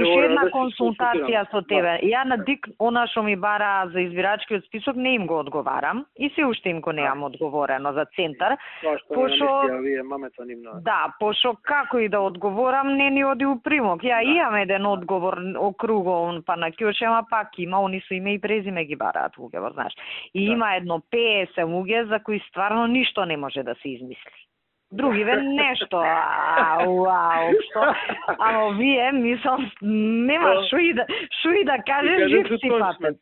уште една консултација со тебе. Ја на ДИК, она што ми бара за избирачкиот список, не им го одговарам и се уште им го немам одговорено за центар. Да, пошо како и да одговорам, не ни оди у примок. Ја имам еден одговор округован, па на Кјоше, ама пак има, они со име и презиме ги бараат луѓе, знаеш. И има едно 50 луѓе за кои стварно ништо не може да се измисли. Други ве нешто, вау, што? Ама вие, мислам, нема шо и да кажеш, жив си патен.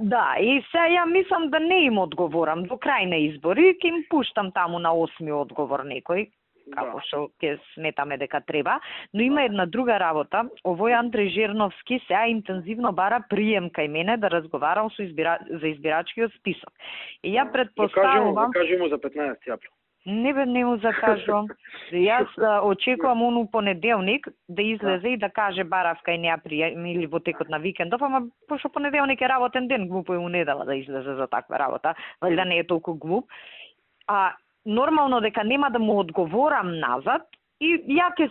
Да, и сега ја мислам да не им одговорам до крај на избори, ќе им пуштам таму на 8ми одговор некој, како што ќе сметаме дека треба, но има една друга работа. Овој Андреј Жерновски сега интензивно бара прием кај мене да разговарам за избирачкиот список. И ја предпоставувам... Да кажемо за 15 април. Не му закажувам. Јас очекувам ону понеделник да излезе и да каже барав кај неа прием или во текот на викендов, ама пошто понеделник е работен ден, глупо е у недела да излезе за таква работа, валјда не е толку глуп. Нормално дека нема да му одговорам назад и ја ќе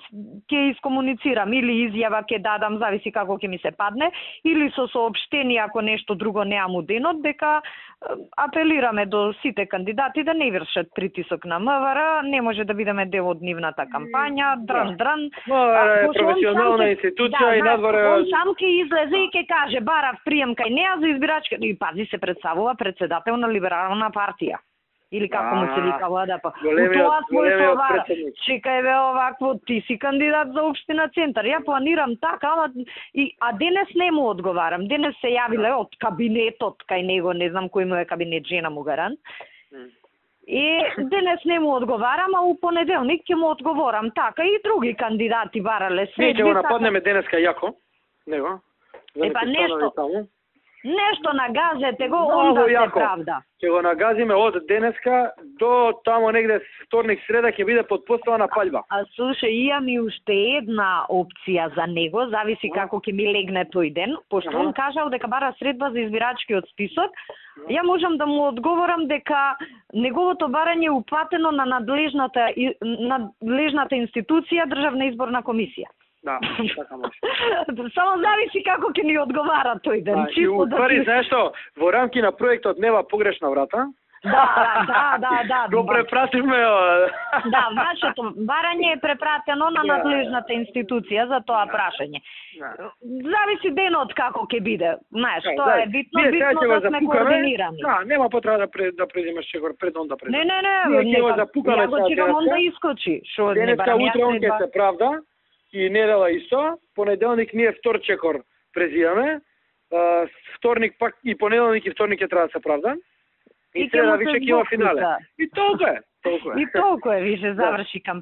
искомуницирам или изјава ќе дадам, зависи како ќе ми се падне, или со соопштение ако нешто друго неам у денот, дека апелираме до сите кандидати да не вршат притисок на МВР, не може да бидеме дел од нивната кампања, дран. МВР е професионална институција и надвора... Он сам ќе излезе и ќе каже барав прием кај неа за избирачка... И пази, се представува председател на Либерална партија. Или како му се вика ВДП. Тоа својство вара. Чекај бе овакво, ти си кандидат за општина Центар. Ја планирам така, ама денес не му одговарам. Денес се јавиле од кабинетот кај него, не знам кој му е кабинет, жена му гарант. И денес не му одговарам, а у понеделник ќе му одговорам така и други кандидати барале се. Ние ќе го нападнеме денеска јако. Него. Епа нешто нагазете го, онда се правда. Ќе го нагазиме од денеска до тамо негде вторник, среда ќе биде подпоставена палба. Слушај, имам и уште една опција за него, зависи како ќе ми легне тој ден, пошто он кажал дека бара средба за избирачкиот список. Ја можам да му одговорам дека неговото барање е упатено на надлежната институција Државна изборна комисија. Да, така може. Само зависи како ќе ни одговара тој ден. И уствари, знаеш што, во рамки на проектот нема погрешна врата. Да. Го препративме. Да, вашето барање е препратено на надлежната институција за тоа прашање. Зависи денот како ќе биде. Знаеш, тоа е битно да сме координирани. Да, нема потреба да преземеш чекор пред он да преземеш. Не, ја го чекам он да искочи. Денеска утре он ќе се правда. И недела исто, понеделник ние втор чекор презираме, вторник пак и понеделник и вторник ќе треба да се правда. И среда више ќе има финале. И толку е. И толку е, више заврши кампања.